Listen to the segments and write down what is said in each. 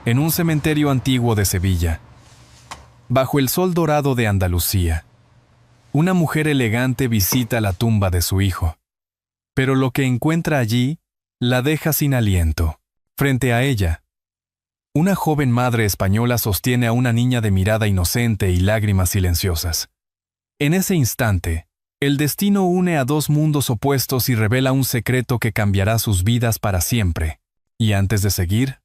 en un cementerio antiguo de Sevilla. Bajo el sol dorado de Andalucía, una mujer elegante visita la tumba de su hijo. Pero lo que encuentra allí la deja sin aliento. Frente a ella, una joven madre española sostiene a una niña de mirada inocente y lágrimas silenciosas. En ese instante, el destino une a dos mundos opuestos y revela un secreto que cambiará sus vidas para siempre. Y antes de seguir,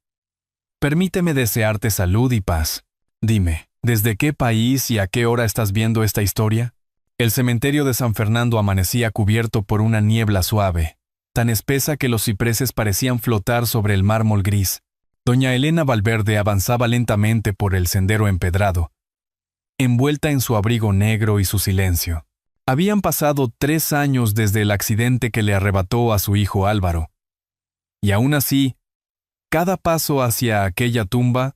permíteme desearte salud y paz. Dime, ¿desde qué país y a qué hora estás viendo esta historia? El cementerio de San Fernando amanecía cubierto por una niebla suave, tan espesa que los cipreses parecían flotar sobre el mármol gris. Doña Elena Valverde avanzaba lentamente por el sendero empedrado, envuelta en su abrigo negro y su silencio. Habían pasado 3 años desde el accidente que le arrebató a su hijo Álvaro. Y aún así, cada paso hacia aquella tumba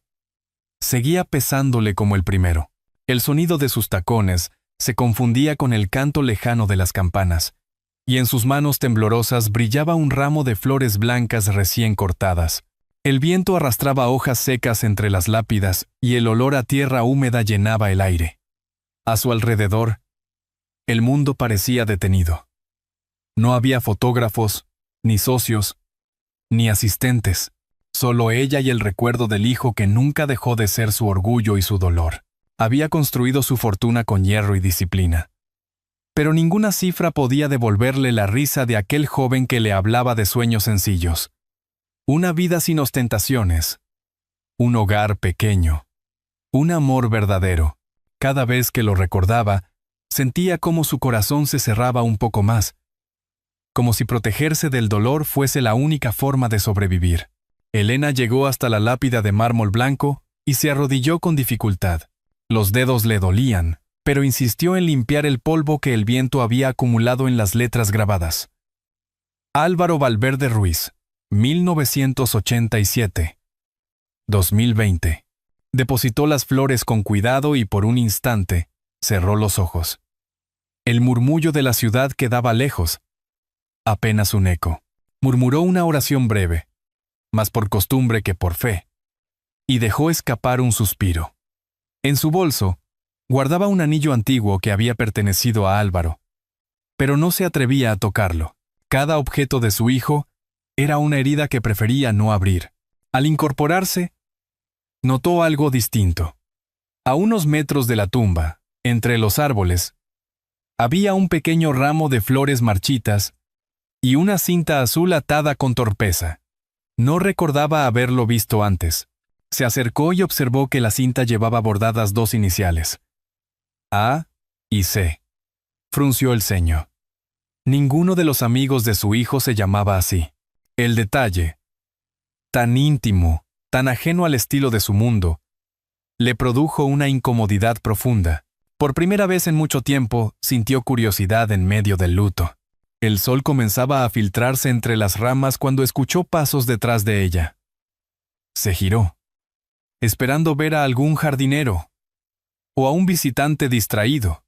seguía pesándole como el primero. El sonido de sus tacones se confundía con el canto lejano de las campanas, y en sus manos temblorosas brillaba un ramo de flores blancas recién cortadas. El viento arrastraba hojas secas entre las lápidas y el olor a tierra húmeda llenaba el aire. A su alrededor, el mundo parecía detenido. No había fotógrafos, ni socios, ni asistentes, solo ella y el recuerdo del hijo que nunca dejó de ser su orgullo y su dolor. Había construido su fortuna con hierro y disciplina. Pero ninguna cifra podía devolverle la risa de aquel joven que le hablaba de sueños sencillos. Una vida sin ostentaciones, un hogar pequeño, un amor verdadero. Cada vez que lo recordaba, sentía como su corazón se cerraba un poco más, como si protegerse del dolor fuese la única forma de sobrevivir. Elena llegó hasta la lápida de mármol blanco y se arrodilló con dificultad. Los dedos le dolían, pero insistió en limpiar el polvo que el viento había acumulado en las letras grabadas. Álvaro Valverde Ruiz, 1987. 2020. Depositó las flores con cuidado y por un instante cerró los ojos. El murmullo de la ciudad quedaba lejos, apenas un eco. Murmuró una oración breve, más por costumbre que por fe, y dejó escapar un suspiro. En su bolso, guardaba un anillo antiguo que había pertenecido a Álvaro, pero no se atrevía a tocarlo. Cada objeto de su hijo era una herida que prefería no abrir. Al incorporarse, notó algo distinto. A unos metros de la tumba, entre los árboles, había un pequeño ramo de flores marchitas y una cinta azul atada con torpeza. No recordaba haberlo visto antes. Se acercó y observó que la cinta llevaba bordadas 2 iniciales: A y C. Frunció el ceño. Ninguno de los amigos de su hijo se llamaba así. El detalle, tan íntimo, tan ajeno al estilo de su mundo, le produjo una incomodidad profunda. Por primera vez en mucho tiempo, sintió curiosidad en medio del luto. El sol comenzaba a filtrarse entre las ramas cuando escuchó pasos detrás de ella. Se giró, esperando ver a algún jardinero o a un visitante distraído,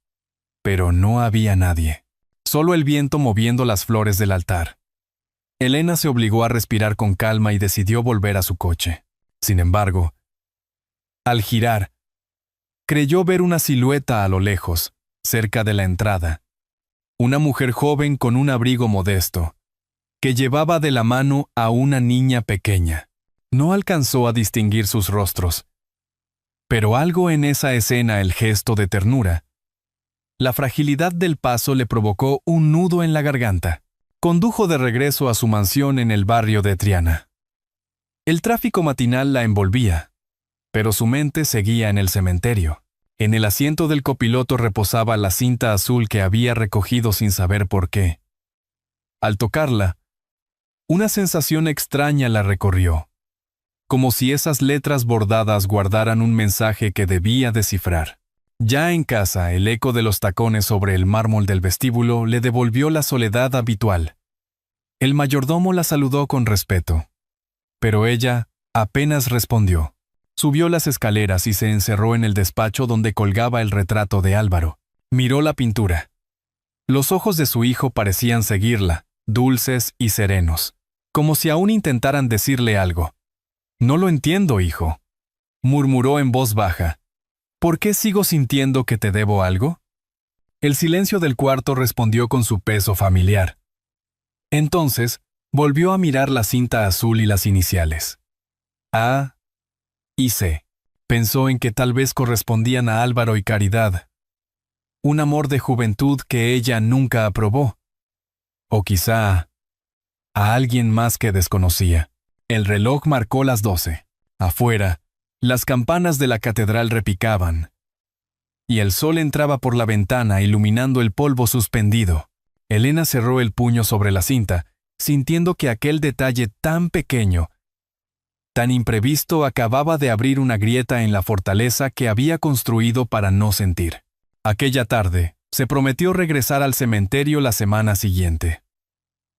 pero no había nadie. Solo el viento moviendo las flores del altar. Elena se obligó a respirar con calma y decidió volver a su coche. Sin embargo, al girar, creyó ver una silueta a lo lejos, cerca de la entrada. Una mujer joven con un abrigo modesto, que llevaba de la mano a una niña pequeña. No alcanzó a distinguir sus rostros, pero algo en esa escena, el gesto de ternura, la fragilidad del paso le provocó un nudo en la garganta. Condujo de regreso a su mansión en el barrio de Triana. El tráfico matinal la envolvía, pero su mente seguía en el cementerio. En el asiento del copiloto reposaba la cinta azul que había recogido sin saber por qué. Al tocarla, una sensación extraña la recorrió, como si esas letras bordadas guardaran un mensaje que debía descifrar. Ya en casa, el eco de los tacones sobre el mármol del vestíbulo le devolvió la soledad habitual. El mayordomo la saludó con respeto, pero ella apenas respondió. Subió las escaleras y se encerró en el despacho donde colgaba el retrato de Álvaro. Miró la pintura. Los ojos de su hijo parecían seguirla, dulces y serenos, como si aún intentaran decirle algo. «No lo entiendo, hijo», Murmuró en voz baja. ¿Por qué sigo sintiendo que te debo algo? El silencio del cuarto respondió con su peso familiar. Entonces, volvió a mirar la cinta azul y las iniciales. A y C. Pensó en que tal vez correspondían a Álvaro y Caridad. Un amor de juventud que ella nunca aprobó. O quizá a alguien más que desconocía. El reloj marcó las 12. Afuera, las campanas de la catedral repicaban. Y el sol entraba por la ventana iluminando el polvo suspendido. Elena cerró el puño sobre la cinta, sintiendo que aquel detalle tan pequeño, tan imprevisto, acababa de abrir una grieta en la fortaleza que había construido para no sentir. Aquella tarde, se prometió regresar al cementerio la semana siguiente.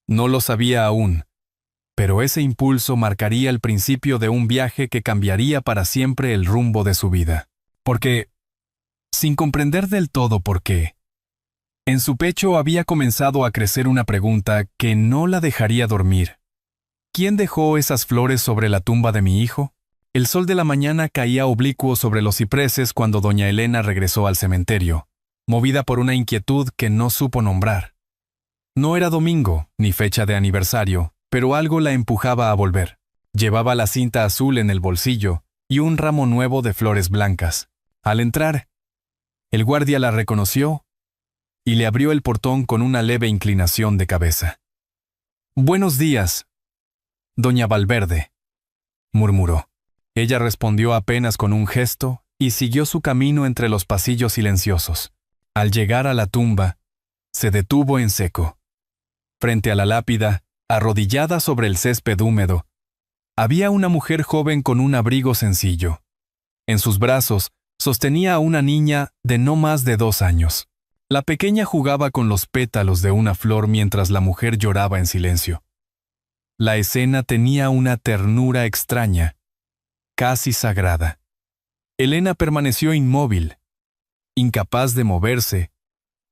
No lo sabía aún, pero ese impulso marcaría el principio de un viaje que cambiaría para siempre el rumbo de su vida. Porque, sin comprender del todo por qué, en su pecho había comenzado a crecer una pregunta que no la dejaría dormir. ¿Quién dejó esas flores sobre la tumba de mi hijo? El sol de la mañana caía oblicuo sobre los cipreses cuando doña Elena regresó al cementerio, movida por una inquietud que no supo nombrar. No era domingo, ni fecha de aniversario, pero algo la empujaba a volver. Llevaba la cinta azul en el bolsillo y un ramo nuevo de flores blancas. Al entrar, el guardia la reconoció y le abrió el portón con una leve inclinación de cabeza. «Buenos días, doña Valverde», murmuró. Ella respondió apenas con un gesto y siguió su camino entre los pasillos silenciosos. Al llegar a la tumba, se detuvo en seco. Frente a la lápida, arrodillada sobre el césped húmedo, había una mujer joven con un abrigo sencillo. En sus brazos sostenía a una niña de no más de 2 años. La pequeña jugaba con los pétalos de una flor mientras la mujer lloraba en silencio. La escena tenía una ternura extraña, casi sagrada. Elena permaneció inmóvil, incapaz de moverse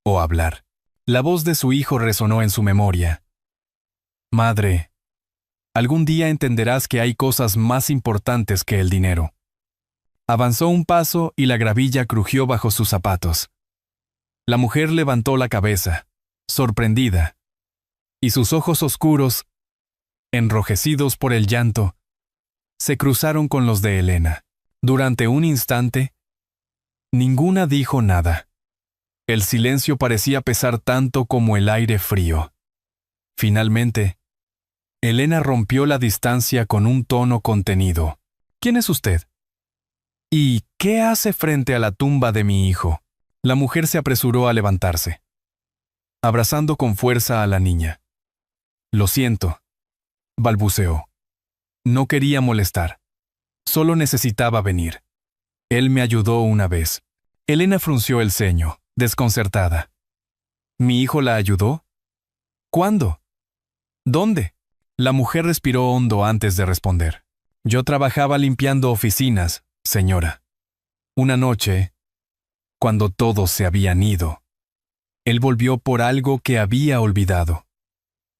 o hablar. La voz de su hijo resonó en su memoria. «Madre, algún día entenderás que hay cosas más importantes que el dinero». Avanzó un paso y la gravilla crujió bajo sus zapatos. La mujer levantó la cabeza, sorprendida, y sus ojos oscuros, enrojecidos por el llanto, se cruzaron con los de Elena. Durante un instante, ninguna dijo nada. El silencio parecía pesar tanto como el aire frío. Finalmente, Elena rompió la distancia con un tono contenido. «¿Quién es usted? ¿Y qué hace frente a la tumba de mi hijo?» La mujer se apresuró a levantarse, abrazando con fuerza a la niña. «Lo siento», balbuceó. «No quería molestar. Solo necesitaba venir. Él me ayudó una vez». Elena frunció el ceño, desconcertada. «¿Mi hijo la ayudó? ¿Cuándo? ¿Dónde?» La mujer respiró hondo antes de responder. «Yo trabajaba limpiando oficinas, señora. Una noche, cuando todos se habían ido, él volvió por algo que había olvidado.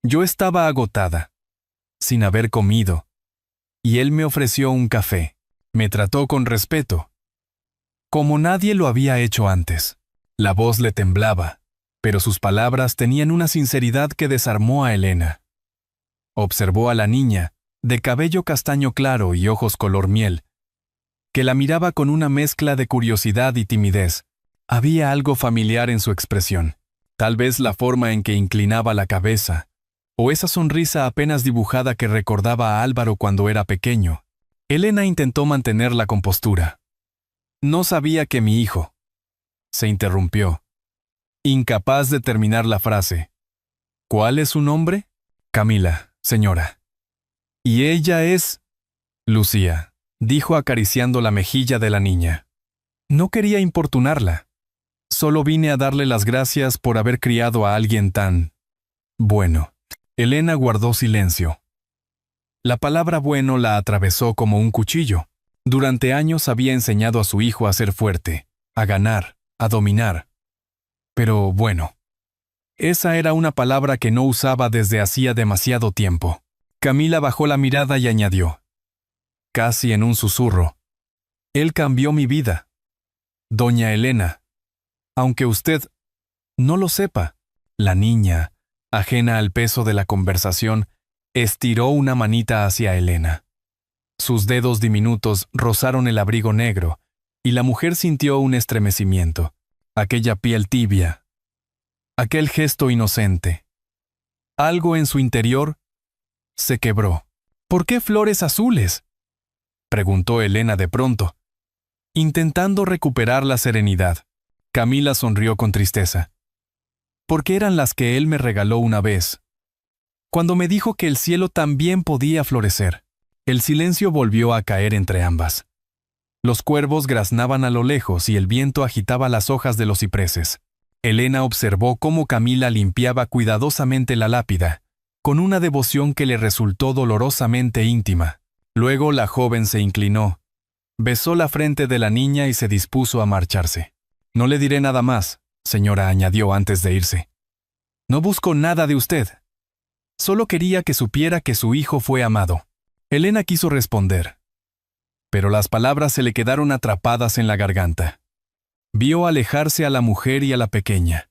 Yo estaba agotada, sin haber comido, y él me ofreció un café. Me trató con respeto, como nadie lo había hecho antes». La voz le temblaba, pero sus palabras tenían una sinceridad que desarmó a Elena. Observó a la niña, de cabello castaño claro y ojos color miel, que la miraba con una mezcla de curiosidad y timidez. Había algo familiar en su expresión, tal vez la forma en que inclinaba la cabeza, o esa sonrisa apenas dibujada que recordaba a Álvaro cuando era pequeño. Elena intentó mantener la compostura. «No sabía que mi hijo», se interrumpió, incapaz de terminar la frase. «¿Cuál es su nombre?» «Camila, señora». «¿Y ella es?» «Lucía», dijo acariciando la mejilla de la niña. «No quería importunarla. Solo vine a darle las gracias por haber criado a alguien tan bueno». Elena guardó silencio. La palabra bueno la atravesó como un cuchillo. Durante años había enseñado a su hijo a ser fuerte, a ganar, a dominar. Pero bueno, esa era una palabra que no usaba desde hacía demasiado tiempo. Camila bajó la mirada y añadió, casi en un susurro: Él cambió mi vida. Doña Elena, aunque usted no lo sepa, la niña, ajena al peso de la conversación, estiró una manita hacia Elena. Sus dedos diminutos rozaron el abrigo negro, y la mujer sintió un estremecimiento, aquella piel tibia, aquel gesto inocente. Algo en su interior se quebró. ¿Por qué flores azules?, preguntó Elena de pronto, intentando recuperar la serenidad. Camila sonrió con tristeza. Porque eran las que él me regaló una vez, cuando me dijo que el cielo también podía florecer. El silencio volvió a caer entre ambas. Los cuervos graznaban a lo lejos y el viento agitaba las hojas de los cipreses. Elena observó cómo Camila limpiaba cuidadosamente la lápida, con una devoción que le resultó dolorosamente íntima. Luego la joven se inclinó, besó la frente de la niña y se dispuso a marcharse. No le diré nada más, señora, añadió antes de irse. No busco nada de usted. Solo quería que supiera que su hijo fue amado. Elena quiso responder, pero las palabras se le quedaron atrapadas en la garganta. Vio alejarse a la mujer y a la pequeña,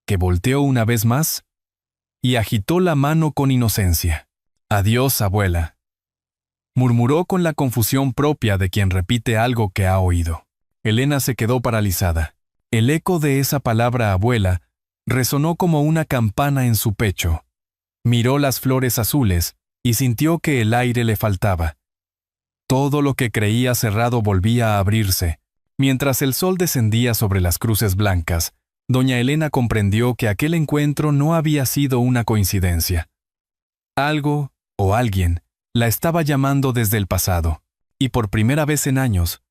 que volteó una vez más y agitó la mano con inocencia. Adiós, abuela, murmuró con la confusión propia de quien repite algo que ha oído. Elena se quedó paralizada. El eco de esa palabra abuela resonó como una campana en su pecho. Miró las flores azules y sintió que el aire le faltaba. Todo lo que creía cerrado volvía a abrirse. Mientras el sol descendía sobre las cruces blancas, doña Elena comprendió que aquel encuentro no había sido una coincidencia. Algo, o alguien, la estaba llamando desde el pasado, y por primera vez en años,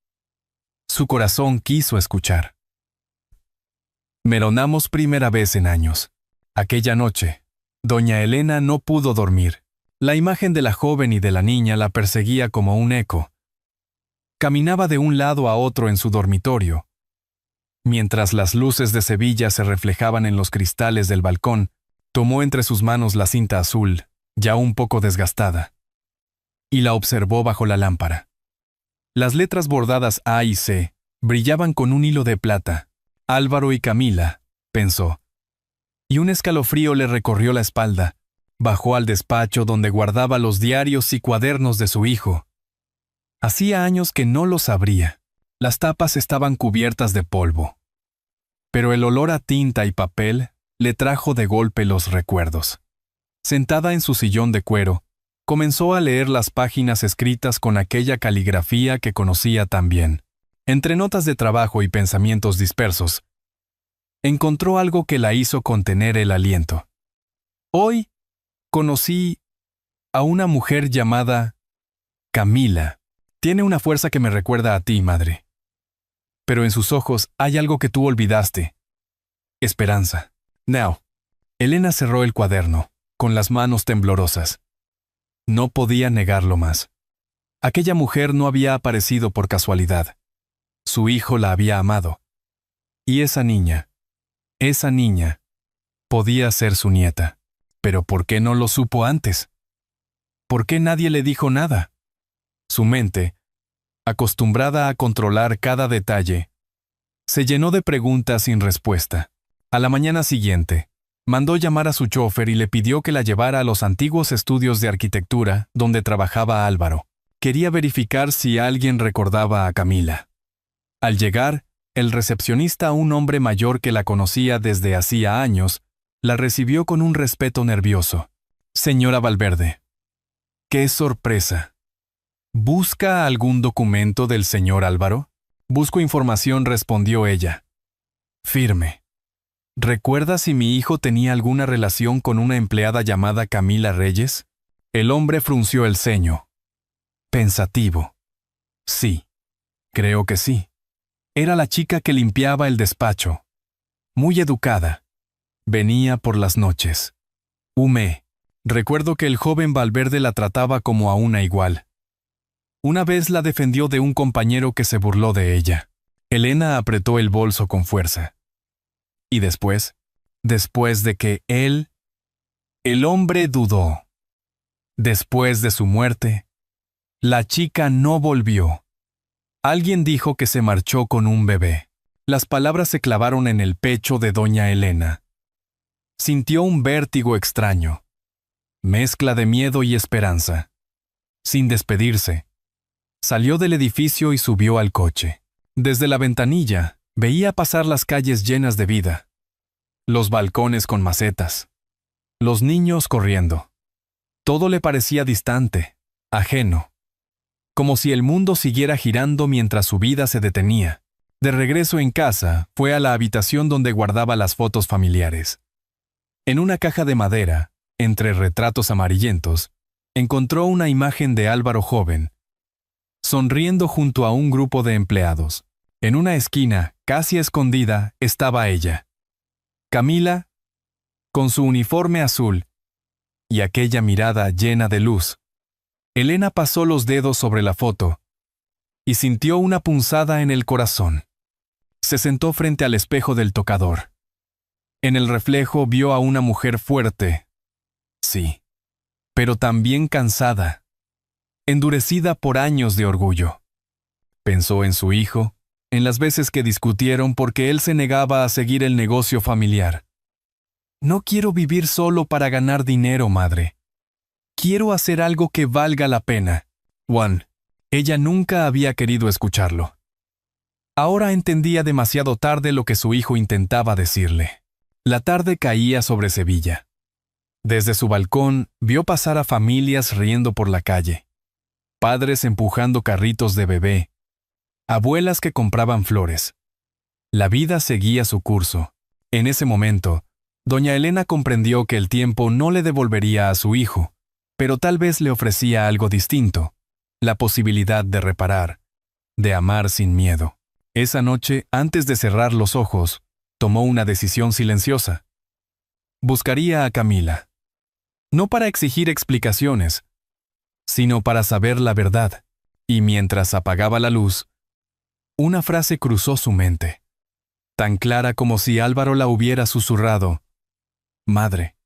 su corazón quiso escuchar. Meronamos primera vez en años. Aquella noche, doña Elena no pudo dormir. La imagen de la joven y de la niña la perseguía como un eco. Caminaba de un lado a otro en su dormitorio. Mientras las luces de Sevilla se reflejaban en los cristales del balcón, tomó entre sus manos la cinta azul, ya un poco desgastada, y la observó bajo la lámpara. Las letras bordadas A y C brillaban con un hilo de plata. Álvaro y Camila, pensó. Y un escalofrío le recorrió la espalda. Bajó al despacho donde guardaba los diarios y cuadernos de su hijo. Hacía años que no los abría. Las tapas estaban cubiertas de polvo. Pero el olor a tinta y papel le trajo de golpe los recuerdos. Sentada en su sillón de cuero, comenzó a leer las páginas escritas con aquella caligrafía que conocía tan bien. Entre notas de trabajo y pensamientos dispersos, encontró algo que la hizo contener el aliento. Hoy conocí a una mujer llamada Camila. Tiene una fuerza que me recuerda a ti, madre. Pero en sus ojos hay algo que tú olvidaste. Esperanza. Now. Elena cerró el cuaderno, con las manos temblorosas. No podía negarlo más. Aquella mujer no había aparecido por casualidad. Su hijo la había amado. Y esa niña, podía ser su nieta. Pero ¿por qué no lo supo antes? ¿Por qué nadie le dijo nada? Su mente, acostumbrada a controlar cada detalle, se llenó de preguntas sin respuesta. A la mañana siguiente, mandó llamar a su chofer y le pidió que la llevara a los antiguos estudios de arquitectura donde trabajaba Álvaro. Quería verificar si alguien recordaba a Camila. Al llegar, el recepcionista, un hombre mayor que la conocía desde hacía años, la recibió con un respeto nervioso. Señora Valverde. ¡Qué sorpresa! ¿Busca algún documento del señor Álvaro? Busco información, respondió ella. Firme. ¿Recuerda si mi hijo tenía alguna relación con una empleada llamada Camila Reyes? El hombre frunció el ceño. Pensativo. Sí. Creo que sí. Era la chica que limpiaba el despacho. Muy educada. Venía por las noches. Humé. Recuerdo que el joven Valverde la trataba como a una igual. Una vez la defendió de un compañero que se burló de ella. Elena apretó el bolso con fuerza. Y después de que el hombre dudó. Después de su muerte, la chica no volvió. Alguien dijo que se marchó con un bebé. Las palabras se clavaron en el pecho de doña Elena. Sintió un vértigo extraño, mezcla de miedo y esperanza. Sin despedirse, salió del edificio y subió al coche. Desde la ventanilla, veía pasar las calles llenas de vida, los balcones con macetas, los niños corriendo. Todo le parecía distante, ajeno, como si el mundo siguiera girando mientras su vida se detenía. De regreso en casa, fue a la habitación donde guardaba las fotos familiares. En una caja de madera, entre retratos amarillentos, encontró una imagen de Álvaro joven, sonriendo junto a un grupo de empleados. En una esquina, casi escondida, estaba ella, Camila, con su uniforme azul y aquella mirada llena de luz. Elena pasó los dedos sobre la foto y sintió una punzada en el corazón. Se sentó frente al espejo del tocador. En el reflejo vio a una mujer fuerte, sí, pero también cansada, endurecida por años de orgullo. Pensó en su hijo, en las veces que discutieron porque él se negaba a seguir el negocio familiar. No quiero vivir solo para ganar dinero, madre. Quiero hacer algo que valga la pena. Juan, ella nunca había querido escucharlo. Ahora entendía demasiado tarde lo que su hijo intentaba decirle. La tarde caía sobre Sevilla. Desde su balcón vio pasar a familias riendo por la calle, padres empujando carritos de bebé, abuelas que compraban flores. La vida seguía su curso. En ese momento, doña Elena comprendió que el tiempo no le devolvería a su hijo, pero tal vez le ofrecía algo distinto, la posibilidad de reparar, de amar sin miedo. Esa noche, antes de cerrar los ojos, tomó una decisión silenciosa. Buscaría a Camila. No para exigir explicaciones, sino para saber la verdad. Y mientras apagaba la luz, una frase cruzó su mente, tan clara como si Álvaro la hubiera susurrado. Madre,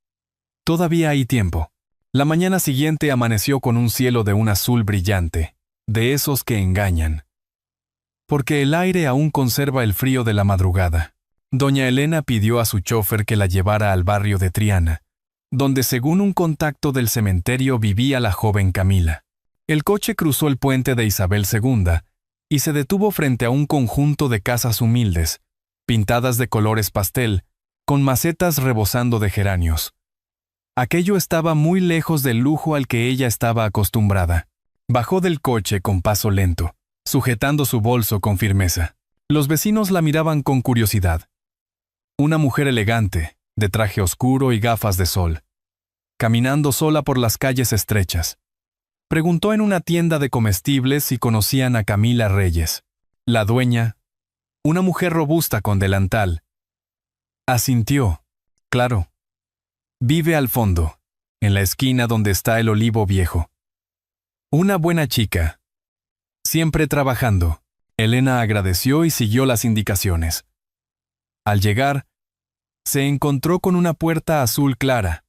todavía hay tiempo. La mañana siguiente amaneció con un cielo de un azul brillante, de esos que engañan. Porque el aire aún conserva el frío de la madrugada. Doña Elena pidió a su chofer que la llevara al barrio de Triana, donde según un contacto del cementerio vivía la joven Camila. El coche cruzó el puente de Isabel II y se detuvo frente a un conjunto de casas humildes, pintadas de colores pastel, con macetas rebosando de geranios. Aquello estaba muy lejos del lujo al que ella estaba acostumbrada. Bajó del coche con paso lento, sujetando su bolso con firmeza. Los vecinos la miraban con curiosidad. Una mujer elegante, de traje oscuro y gafas de sol, caminando sola por las calles estrechas. Preguntó en una tienda de comestibles si conocían a Camila Reyes. La dueña, una mujer robusta con delantal, asintió. Claro. Vive al fondo, en la esquina donde está el olivo viejo. Una buena chica. Siempre trabajando. Elena agradeció y siguió las indicaciones. Al llegar, se encontró con una puerta azul clara,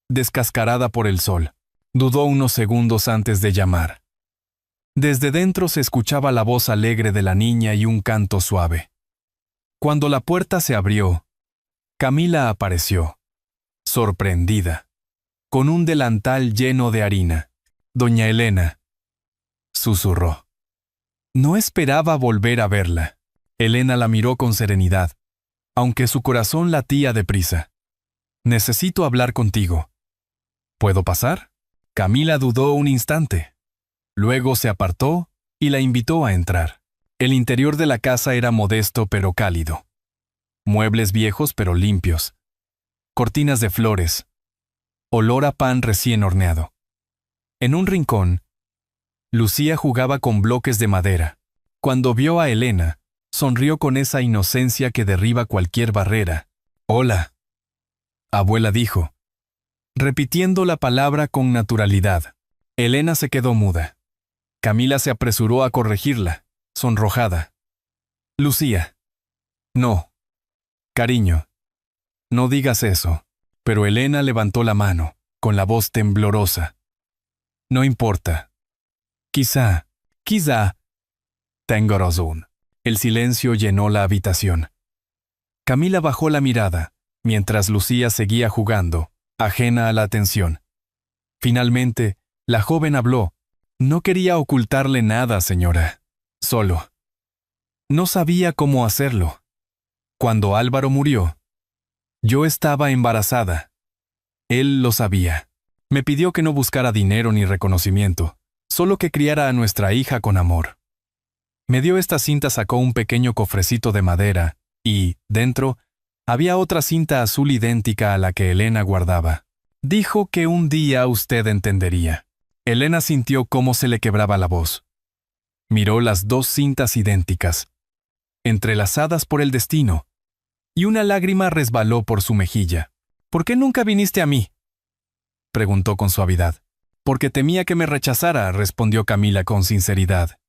descascarada por el sol. Dudó unos segundos antes de llamar. Desde dentro se escuchaba la voz alegre de la niña y un canto suave. Cuando la puerta se abrió, Camila apareció, sorprendida, con un delantal lleno de harina. Doña Elena, susurró. No esperaba volver a verla. Elena la miró con serenidad, aunque su corazón latía deprisa. Necesito hablar contigo. ¿Puedo pasar? Camila dudó un instante. Luego se apartó y la invitó a entrar. El interior de la casa era modesto pero cálido. Muebles viejos pero limpios. Cortinas de flores. Olor a pan recién horneado. En un rincón, Lucía jugaba con bloques de madera. Cuando vio a Elena, sonrió con esa inocencia que derriba cualquier barrera. «Hola», abuela dijo, repitiendo la palabra con naturalidad. Elena se quedó muda. Camila se apresuró a corregirla, sonrojada. «Lucía». «No. Cariño. No digas eso». Pero Elena levantó la mano, con la voz temblorosa. «No importa. Quizá. Tengo razón. El silencio llenó la habitación. Camila bajó la mirada, mientras Lucía seguía jugando, ajena a la atención. Finalmente, la joven habló. No quería ocultarle nada, señora. Solo. No sabía cómo hacerlo. Cuando Álvaro murió, yo estaba embarazada. Él lo sabía. Me pidió que no buscara dinero ni reconocimiento, solo que criara a nuestra hija con amor. Me dio esta cinta, sacó un pequeño cofrecito de madera, y, dentro, había otra cinta azul idéntica a la que Elena guardaba. Dijo que un día usted entendería. Elena sintió cómo se le quebraba la voz. Miró las dos cintas idénticas, entrelazadas por el destino, y una lágrima resbaló por su mejilla. ¿Por qué nunca viniste a mí?, preguntó con suavidad. Porque temía que me rechazara, respondió Camila con sinceridad.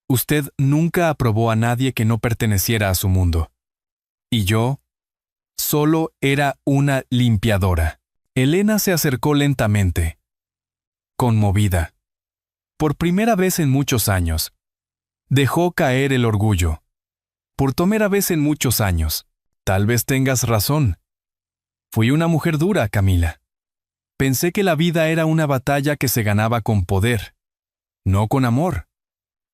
Usted nunca aprobó a nadie que no perteneciera a su mundo. Y yo solo era una limpiadora. Elena se acercó lentamente, conmovida. Por primera vez en muchos años, dejó caer el orgullo. Por primera vez en muchos años. Tal vez tengas razón. Fui una mujer dura, Camila. Pensé que la vida era una batalla que se ganaba con poder, no con amor.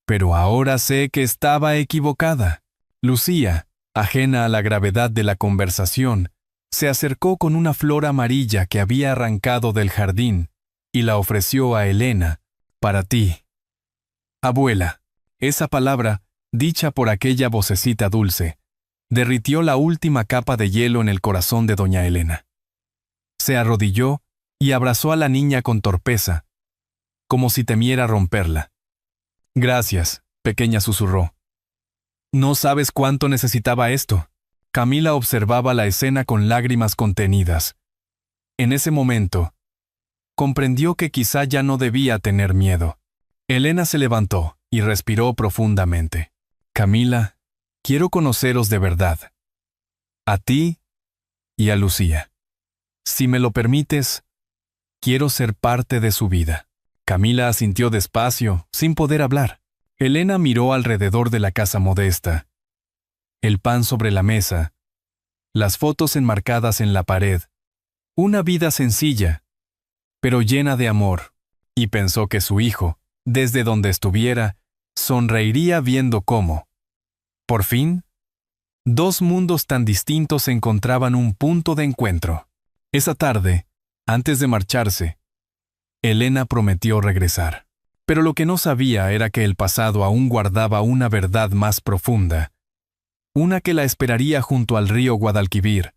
Pero ahora sé que estaba equivocada. Lucía, ajena a la gravedad de la conversación, se acercó con una flor amarilla que había arrancado del jardín y la ofreció a Elena, para ti. Abuela, esa palabra, dicha por aquella vocecita dulce, derritió la última capa de hielo en el corazón de doña Elena. Se arrodilló y abrazó a la niña con torpeza, como si temiera romperla. Gracias, pequeña, susurró. No sabes cuánto necesitaba esto. Camila observaba la escena con lágrimas contenidas. En ese momento, comprendió que quizá ya no debía tener miedo. Elena se levantó y respiró profundamente. Camila, quiero conoceros de verdad. A ti y a Lucía. Si me lo permites, quiero ser parte de su vida. Camila asintió despacio, sin poder hablar. Elena miró alrededor de la casa modesta. El pan sobre la mesa, las fotos enmarcadas en la pared. Una vida sencilla, pero llena de amor, y pensó que su hijo, desde donde estuviera, sonreiría viendo cómo, por fin, dos mundos tan distintos encontraban un punto de encuentro. Esa tarde, antes de marcharse, Elena prometió regresar. Pero lo que no sabía era que el pasado aún guardaba una verdad más profunda, una que la esperaría junto al río Guadalquivir,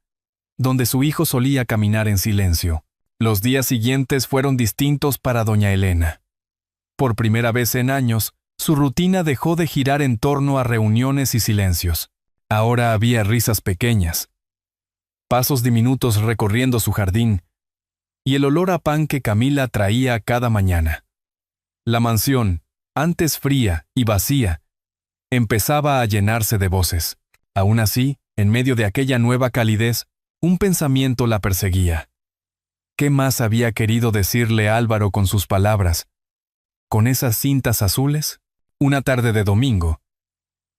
donde su hijo solía caminar en silencio. Los días siguientes fueron distintos para doña Elena. Por primera vez en años, su rutina dejó de girar en torno a reuniones y silencios. Ahora había risas pequeñas, pasos diminutos recorriendo su jardín, y el olor a pan que Camila traía cada mañana. La mansión, antes fría y vacía, empezaba a llenarse de voces. Aún así, en medio de aquella nueva calidez, un pensamiento la perseguía. ¿Qué más había querido decirle Álvaro con sus palabras? ¿Con esas cintas azules? Una tarde de domingo,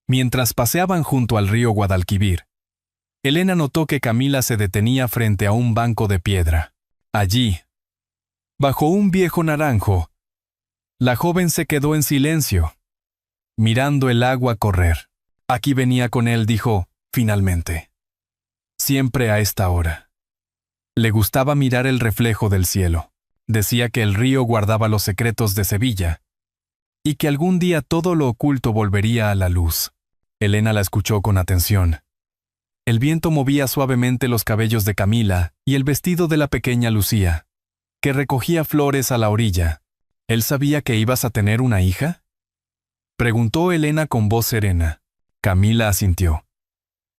mientras paseaban junto al río Guadalquivir, Elena notó que Camila se detenía frente a un banco de piedra. Allí, bajo un viejo naranjo, la joven se quedó en silencio, mirando el agua correr. Aquí venía con él, dijo, finalmente. Siempre a esta hora. Le gustaba mirar el reflejo del cielo. Decía que el río guardaba los secretos de Sevilla, y que algún día todo lo oculto volvería a la luz. Elena la escuchó con atención. El viento movía suavemente los cabellos de Camila y el vestido de la pequeña Lucía, que recogía flores a la orilla. ¿Él sabía que ibas a tener una hija?, preguntó Elena con voz serena. Camila asintió.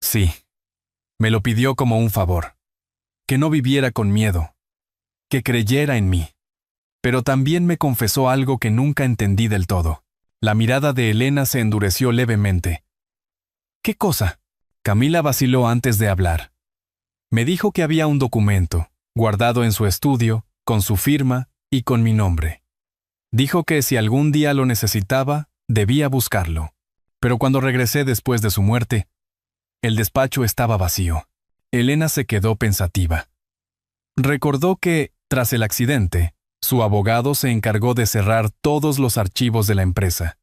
Sí. Me lo pidió como un favor. Que no viviera con miedo. Que creyera en mí. Pero también me confesó algo que nunca entendí del todo. La mirada de Elena se endureció levemente. ¿Qué cosa? Camila vaciló antes de hablar. Me dijo que había un documento, guardado en su estudio, con su firma y con mi nombre. Dijo que si algún día lo necesitaba, debía buscarlo. Pero cuando regresé después de su muerte, el despacho estaba vacío. Elena se quedó pensativa. Recordó que, tras el accidente, su abogado se encargó de cerrar todos los archivos de la empresa.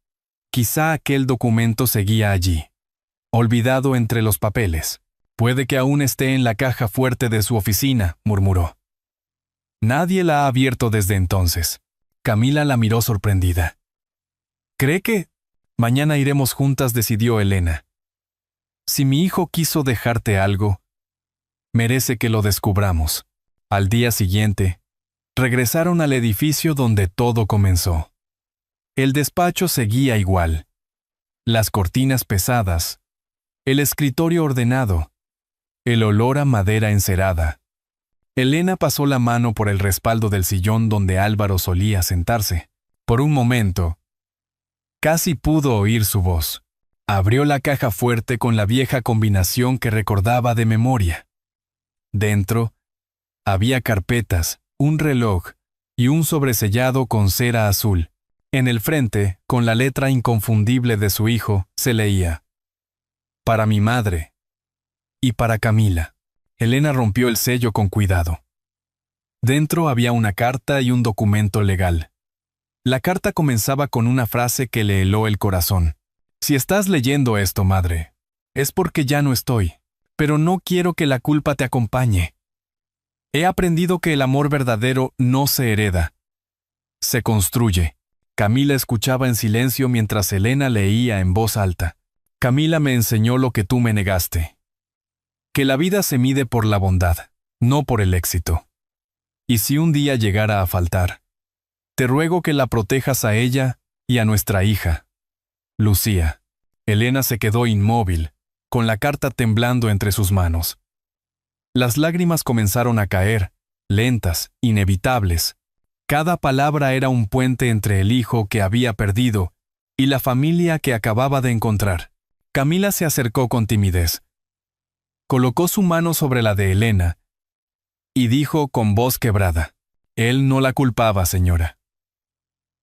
Quizá aquel documento seguía allí, olvidado entre los papeles. Puede que aún esté en la caja fuerte de su oficina, murmuró. Nadie la ha abierto desde entonces. Camila la miró sorprendida. ¿Cree que? Mañana iremos juntas, decidió Elena. Si mi hijo quiso dejarte algo, merece que lo descubramos. Al día siguiente, regresaron al edificio donde todo comenzó. El despacho seguía igual. Las cortinas pesadas, el escritorio ordenado, el olor a madera encerada. Elena pasó la mano por el respaldo del sillón donde Álvaro solía sentarse. Por un momento, casi pudo oír su voz. Abrió la caja fuerte con la vieja combinación que recordaba de memoria. Dentro, había carpetas, un reloj y un sobresellado con cera azul. En el frente, con la letra inconfundible de su hijo, se leía: «Para mi madre y para Camila». Elena rompió el sello con cuidado. Dentro había una carta y un documento legal. La carta comenzaba con una frase que le heló el corazón. «Si estás leyendo esto, madre, es porque ya no estoy, pero no quiero que la culpa te acompañe. He aprendido que el amor verdadero no se hereda, se construye». Camila escuchaba en silencio mientras Elena leía en voz alta. «Camila me enseñó lo que tú me negaste. Que la vida se mide por la bondad, no por el éxito. Y si un día llegara a faltar, te ruego que la protejas a ella y a nuestra hija, Lucía». Elena se quedó inmóvil, con la carta temblando entre sus manos. Las lágrimas comenzaron a caer, lentas, inevitables. Cada palabra era un puente entre el hijo que había perdido y la familia que acababa de encontrar. Camila se acercó con timidez. Colocó su mano sobre la de Elena y dijo con voz quebrada: «Él no la culpaba, señora.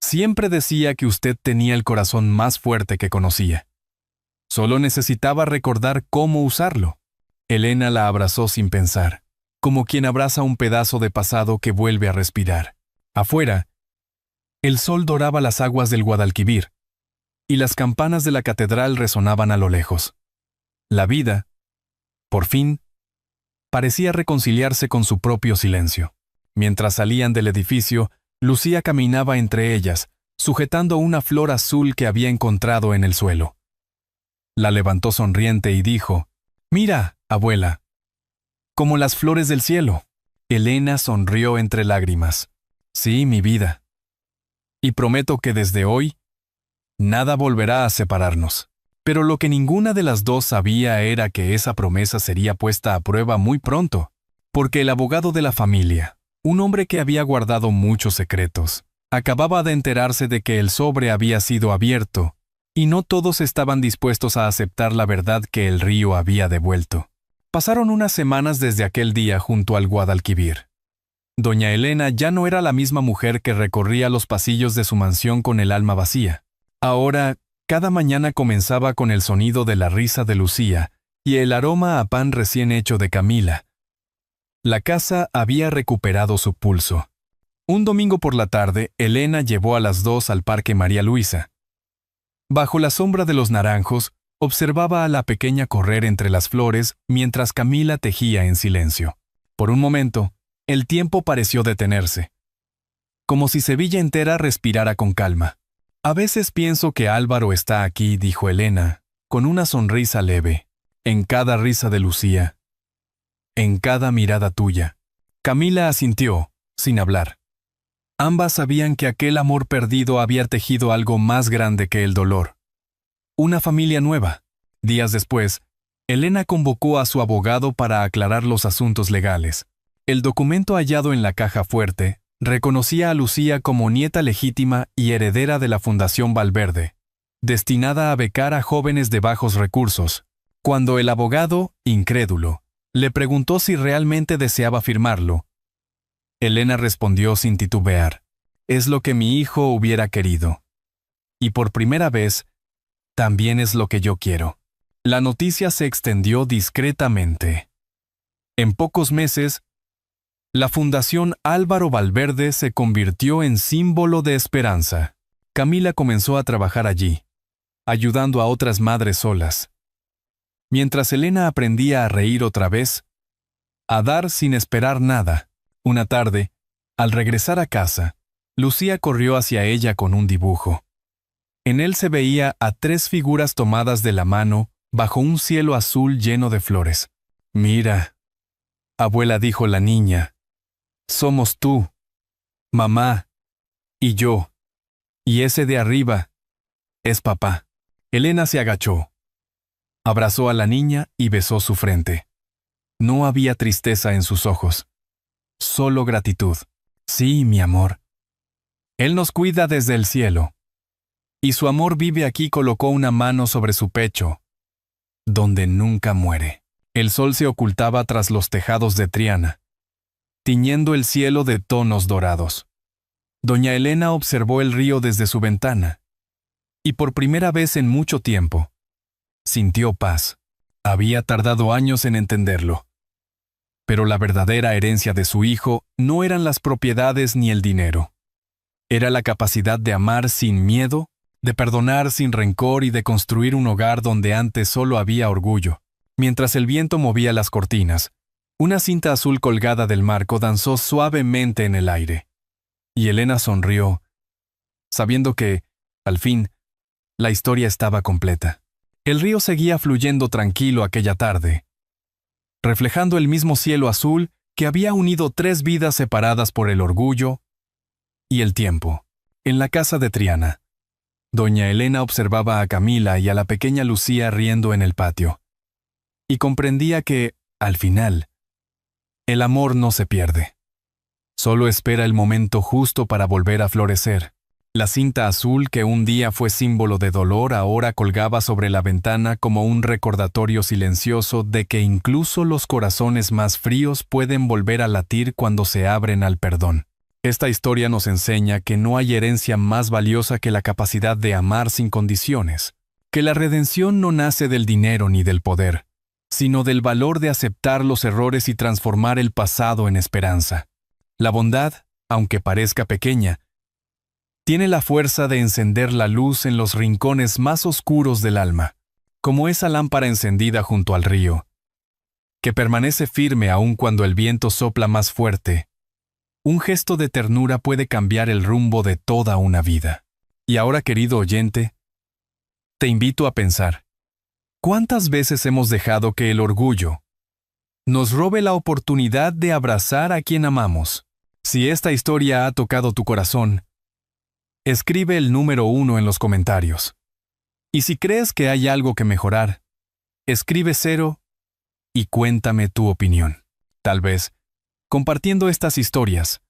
Siempre decía que usted tenía el corazón más fuerte que conocía. Solo necesitaba recordar cómo usarlo». Elena la abrazó sin pensar, como quien abraza un pedazo de pasado que vuelve a respirar. Afuera, el sol doraba las aguas del Guadalquivir, y las campanas de la catedral resonaban a lo lejos. La vida, por fin, parecía reconciliarse con su propio silencio. Mientras salían del edificio, Lucía caminaba entre ellas, sujetando una flor azul que había encontrado en el suelo. La levantó sonriente y dijo: «Mira, abuela, como las flores del cielo». Elena sonrió entre lágrimas. «Sí, mi vida. Y prometo que desde hoy, nada volverá a separarnos». Pero lo que ninguna de las dos sabía era que esa promesa sería puesta a prueba muy pronto, porque el abogado de la familia, un hombre que había guardado muchos secretos, acababa de enterarse de que el sobre había sido abierto, y no todos estaban dispuestos a aceptar la verdad que el río había devuelto. Pasaron unas semanas desde aquel día junto al Guadalquivir. Doña Elena ya no era la misma mujer que recorría los pasillos de su mansión con el alma vacía. Ahora, cada mañana comenzaba con el sonido de la risa de Lucía y el aroma a pan recién hecho de Camila. La casa había recuperado su pulso. Un domingo por la tarde, Elena llevó a las dos al Parque María Luisa. Bajo la sombra de los naranjos, observaba a la pequeña correr entre las flores mientras Camila tejía en silencio. Por un momento, el tiempo pareció detenerse, como si Sevilla entera respirara con calma. «A veces pienso que Álvaro está aquí», dijo Elena, con una sonrisa leve, «en cada risa de Lucía, en cada mirada tuya». Camila asintió, sin hablar. Ambas sabían que aquel amor perdido había tejido algo más grande que el dolor. Una familia nueva. Días después, Elena convocó a su abogado para aclarar los asuntos legales. El documento hallado en la caja fuerte reconocía a Lucía como nieta legítima y heredera de la Fundación Valverde, destinada a becar a jóvenes de bajos recursos. Cuando el abogado, incrédulo, le preguntó si realmente deseaba firmarlo, Elena respondió sin titubear: «Es lo que mi hijo hubiera querido». Y por primera vez, También es lo que yo quiero. La noticia se extendió discretamente. En pocos meses, la Fundación Álvaro Valverde se convirtió en símbolo de esperanza. Camila comenzó a trabajar allí, ayudando a otras madres solas. Mientras Elena aprendía a reír otra vez, a dar sin esperar nada. Una tarde, al regresar a casa, Lucía corrió hacia ella con un dibujo. En él se veía a 3 figuras tomadas de la mano bajo un cielo azul lleno de flores. «Mira, abuela», dijo la niña, «somos tú, mamá y yo, y ese de arriba es papá». Elena se agachó, abrazó a la niña y besó su frente. No había tristeza en sus ojos, solo gratitud. «Sí, mi amor. Él nos cuida desde el cielo. Y su amor vive aquí», colocó una mano sobre su pecho, donde nunca muere. El sol se ocultaba tras los tejados de Triana, tiñendo el cielo de tonos dorados. Doña Elena observó el río desde su ventana, y por primera vez en mucho tiempo, sintió paz. Había tardado años en entenderlo. Pero la verdadera herencia de su hijo no eran las propiedades ni el dinero. Era la capacidad de amar sin miedo, de perdonar sin rencor y de construir un hogar donde antes solo había orgullo. Mientras el viento movía las cortinas, una cinta azul colgada del marco danzó suavemente en el aire. Y Elena sonrió, sabiendo que, al fin, la historia estaba completa. El río seguía fluyendo tranquilo aquella tarde, reflejando el mismo cielo azul que había unido 3 vidas separadas por el orgullo y el tiempo. En la casa de Triana, doña Elena observaba a Camila y a la pequeña Lucía riendo en el patio, y comprendía que, al final, el amor no se pierde. Solo espera el momento justo para volver a florecer. La cinta azul que un día fue símbolo de dolor ahora colgaba sobre la ventana como un recordatorio silencioso de que incluso los corazones más fríos pueden volver a latir cuando se abren al perdón. Esta historia nos enseña que no hay herencia más valiosa que la capacidad de amar sin condiciones, que la redención no nace del dinero ni del poder, sino del valor de aceptar los errores y transformar el pasado en esperanza. La bondad, aunque parezca pequeña, tiene la fuerza de encender la luz en los rincones más oscuros del alma, como esa lámpara encendida junto al río, que permanece firme aun cuando el viento sopla más fuerte. Un gesto de ternura puede cambiar el rumbo de toda una vida. Y ahora, querido oyente, te invito a pensar, ¿cuántas veces hemos dejado que el orgullo nos robe la oportunidad de abrazar a quien amamos? Si esta historia ha tocado tu corazón, escribe el número 1 en los comentarios. Y si crees que hay algo que mejorar, escribe 0 y cuéntame tu opinión. Tal vez, compartiendo estas historias,